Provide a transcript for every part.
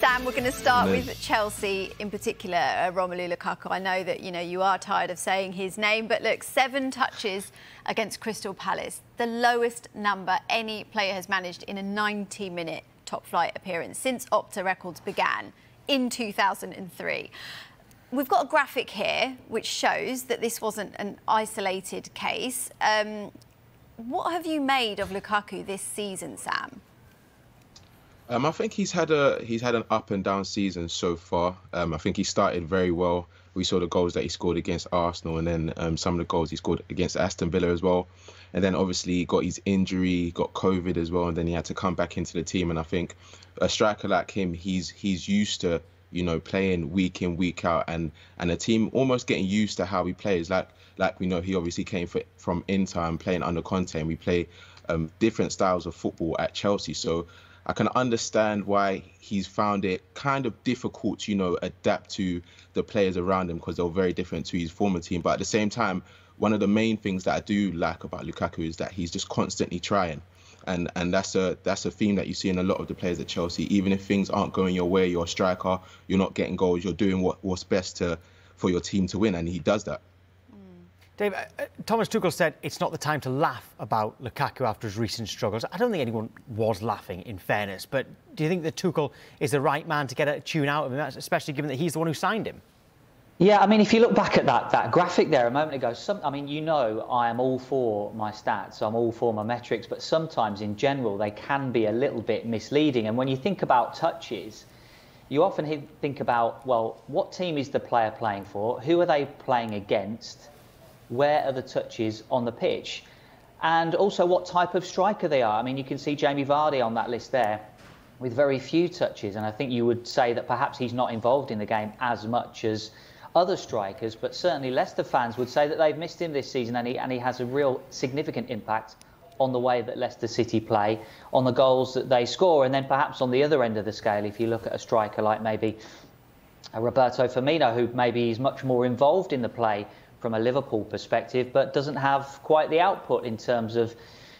Sam, we're going to start with Chelsea, in particular, Romelu Lukaku. I know that, you are tired of saying his name, but look, 7 touches against Crystal Palace, the lowest number any player has managed in a 90-minute top-flight appearance since Opta Records began in 2003. We've got a graphic here which shows that this wasn't an isolated case. What have you made of Lukaku this season, Sam? I think he's had an up and down season so far. I think he started very well. We saw the goals that he scored against Arsenal, and then some of the goals he scored against Aston Villa as well. And then obviously he got his injury, got COVID as well, and then he had to come back into the team. And I think a striker like him, he's used to playing week in, week out, and a team almost getting used to how he plays. Like we know, he obviously came from Inter and playing under Conte, and we play different styles of football at Chelsea. So I can understand why he's found it kind of difficult to, adapt to the players around him, because they're very different to his former team. But at the same time, one of the main things that I do like about Lukaku is that he's just constantly trying. And that's a theme that you see in a lot of the players at Chelsea. Even if things aren't going your way, you're a striker, you're not getting goals, you're doing what's best for your team to win, and he does that. Dave, Thomas Tuchel said it's not the time to laugh about Lukaku after his recent struggles. I don't think anyone was laughing, in fairness, but do you think that Tuchel is the right man to get a tune out of him, especially given that he's the one who signed him? Yeah, I mean, if you look back at that graphic there a moment ago, I am all for my stats, I'm all for my metrics, but sometimes in general they can be a little bit misleading. And when you think about touches, you often think about, well, what team is the player playing for? Who are they playing against? Where are the touches on the pitch? And also what type of striker they are. I mean, you can see Jamie Vardy on that list there with very few touches. And I think you would say that perhaps he's not involved in the game as much as other strikers, but certainly Leicester fans would say that they've missed him this season, and he has a real significant impact on the way that Leicester City play, on the goals that they score. And then perhaps on the other end of the scale, if you look at a striker like maybe Roberto Firmino, who maybe is much more involved in the play from a Liverpool perspective, but doesn't have quite the output in terms of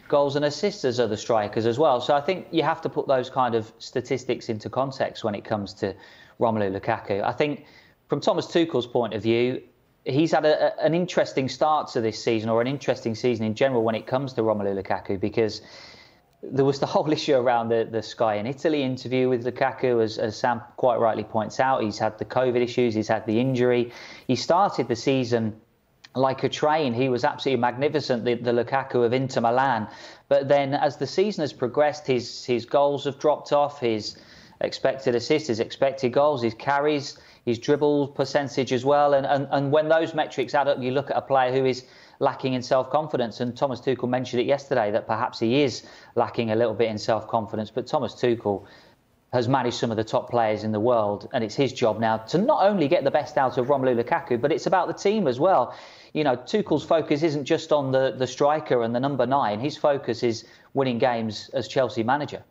goals and assists as other strikers as well. So I think you have to put those kind of statistics into context when it comes to Romelu Lukaku. I think from Thomas Tuchel's point of view, he's had an interesting start to this season, or an interesting season in general when it comes to Romelu Lukaku, because there was the whole issue around the Sky in Italy interview with Lukaku, as Sam quite rightly points out. He's had the COVID issues, he's had the injury. He started the season like a train. He was absolutely magnificent, the Lukaku of Inter Milan. But then as the season has progressed, his goals have dropped off, his expected assists, his expected goals, his carries, his dribble percentage as well. And when those metrics add up, you look at a player who is lacking in self-confidence. And Thomas Tuchel mentioned it yesterday that perhaps he is lacking a little bit in self-confidence. But Thomas Tuchel has managed some of the top players in the world, and it's his job now to not only get the best out of Romelu Lukaku, but it's about the team as well. Tuchel's focus isn't just on the striker and the number 9. His focus is winning games as Chelsea manager.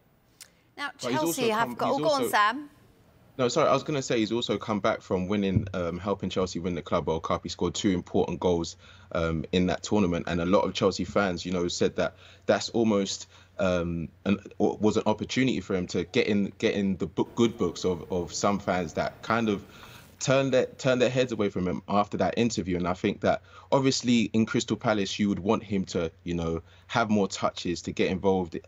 Now, Chelsea have got... Go on, Sam. No, sorry, I was going to say he's also come back from winning, helping Chelsea win the Club World Cup. He scored 2 important goals in that tournament, and a lot of Chelsea fans, said that that's almost was an opportunity for him to get in the good books of some fans that kind of turn their heads away from him after that interview. And I think that obviously in Crystal Palace you would want him to have more touches, to get involved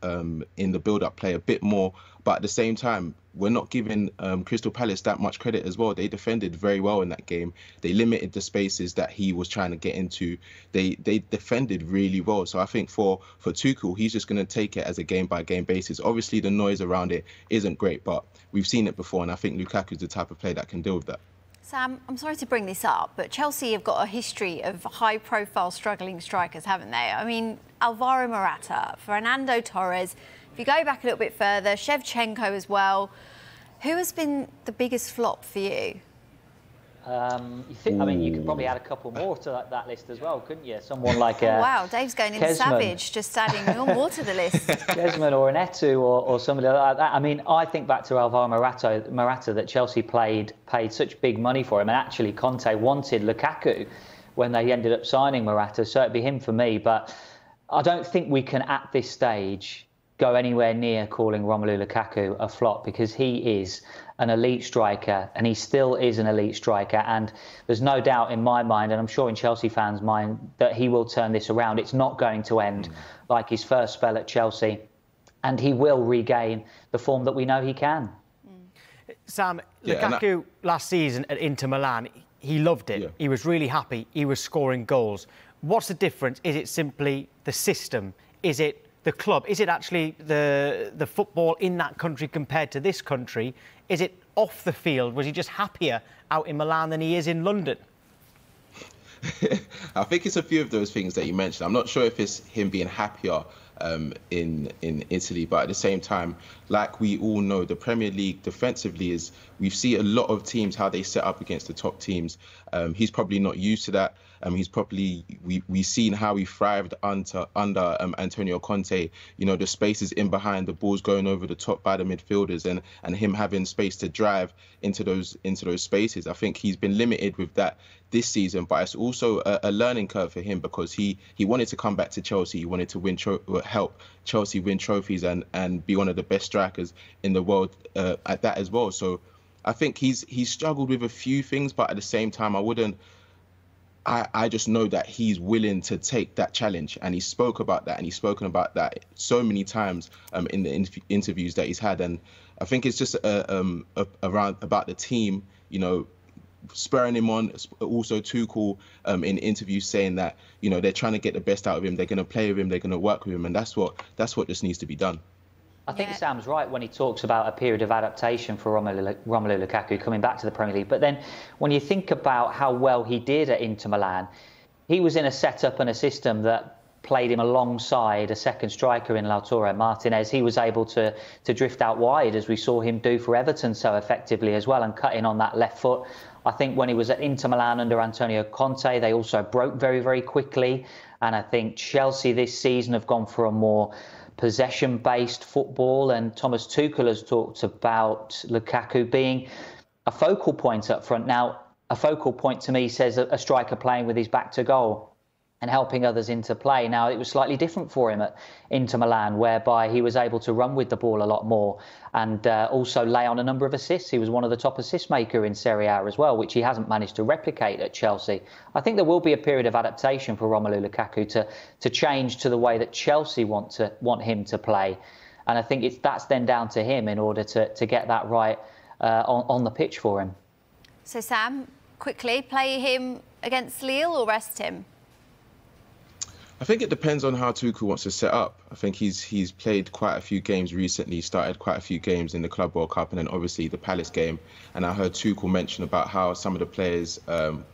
in the build-up play a bit more, but at the same time we're not giving Crystal Palace that much credit as well. They defended very well in that game. They limited the spaces that he was trying to get into. They defended really well. So I think for Tuchel, he's just going to take it as a game-by-game basis. Obviously the noise around it isn't great, but we've seen it before, and I think Lukaku's the type of player that can deal with that. Sam, I'm sorry to bring this up, but Chelsea have got a history of high-profile struggling strikers, haven't they? I mean, Alvaro Morata, Fernando Torres, if you go back a little bit further, Shevchenko as well. Who has been the biggest flop for you? You could probably add a couple more to that list as well, couldn't you? Someone like wow, Dave's going in savage, just adding more to the list. Kezman or an Etu or somebody like that. I mean, I think back to Alvaro Morata that Chelsea paid such big money for him, and actually Conte wanted Lukaku when they ended up signing Morata, so it'd be him for me. But I don't think we can, at this stage, go anywhere near calling Romelu Lukaku a flop, because he is an elite striker, and he still is an elite striker. And there's no doubt in my mind, and I'm sure in Chelsea fans' mind, that he will turn this around. It's not going to end like his first spell at Chelsea, and he will regain the form that we know he can. Sam, Lukaku last season at Inter Milan, he loved it. Yeah. He was really happy. He was scoring goals. What's the difference? Is it simply the system? Is it the club? Is it actually the football in that country compared to this country? Is it off the field? Was he just happier out in Milan than he is in London? I think it's a few of those things that you mentioned. I'm not sure if it's him being happier in Italy, but at the same time, like we all know, the Premier League defensively is, we see a lot of teams how they set up against the top teams. He's probably not used to that. He's probably, we've seen how he thrived under Antonio Conte. You know, the spaces in behind, the balls going over the top by the midfielders, and him having space to drive into those spaces. I think he's been limited with that this season, but it's also a learning curve for him, because he wanted to come back to Chelsea. He wanted to help Chelsea win trophies and be one of the best strikers in the world at that as well. So I think he's struggled with a few things, but at the same time, I just know that he's willing to take that challenge, and he spoke about that, and he's spoken about that so many times in the interviews that he's had. And I think it's just around about the team, you know, spurring him on. Also Tuchel in interviews saying that, you know, they're trying to get the best out of him, they're going to play with him, they're going to work with him, and that's what just needs to be done. I think Sam's right when he talks about a period of adaptation for Romelu Lukaku coming back to the Premier League. But then when you think about how well he did at Inter Milan, he was in a setup and a system that played him alongside a second striker in Lautaro Martinez. He was able to drift out wide, as we saw him do for Everton so effectively as well, and cut in on that left foot. I think when he was at Inter Milan under Antonio Conte, they also broke very, very quickly. And I think Chelsea this season have gone for a more possession-based football, and Thomas Tuchel has talked about Lukaku being a focal point up front. Now, a focal point to me says a striker playing with his back to goal and helping others into play. Now, it was slightly different for him at Inter Milan, whereby he was able to run with the ball a lot more and also lay on a number of assists. He was one of the top assist maker in Serie A as well, which he hasn't managed to replicate at Chelsea. I think there will be a period of adaptation for Romelu Lukaku to change to the way that Chelsea want him to play. And I think that's then down to him in order to get that right on the pitch for him. So, Sam, quickly, play him against Lille or rest him? I think it depends on how Tuchel wants to set up. I think he's played quite a few games recently, started quite a few games in the Club World Cup, and then obviously the Palace game. And I heard Tuchel mention about how some of the players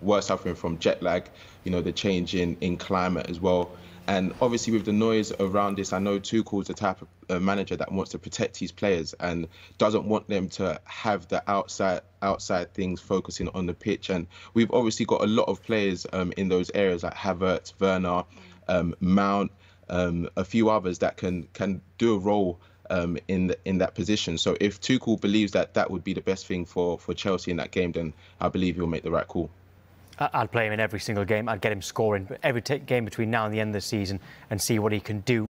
were suffering from jet lag, you know, the change in climate as well. And obviously with the noise around this, I know Tuchel's the type of manager that wants to protect his players and doesn't want them to have the outside things focusing on the pitch. And we've obviously got a lot of players in those areas like Havertz, Werner, Mount, a few others that can do a role in that position. So if Tuchel believes that would be the best thing for Chelsea in that game, then I believe he'll make the right call. I'd play him in every single game. I'd get him scoring every game between now and the end of the season and see what he can do.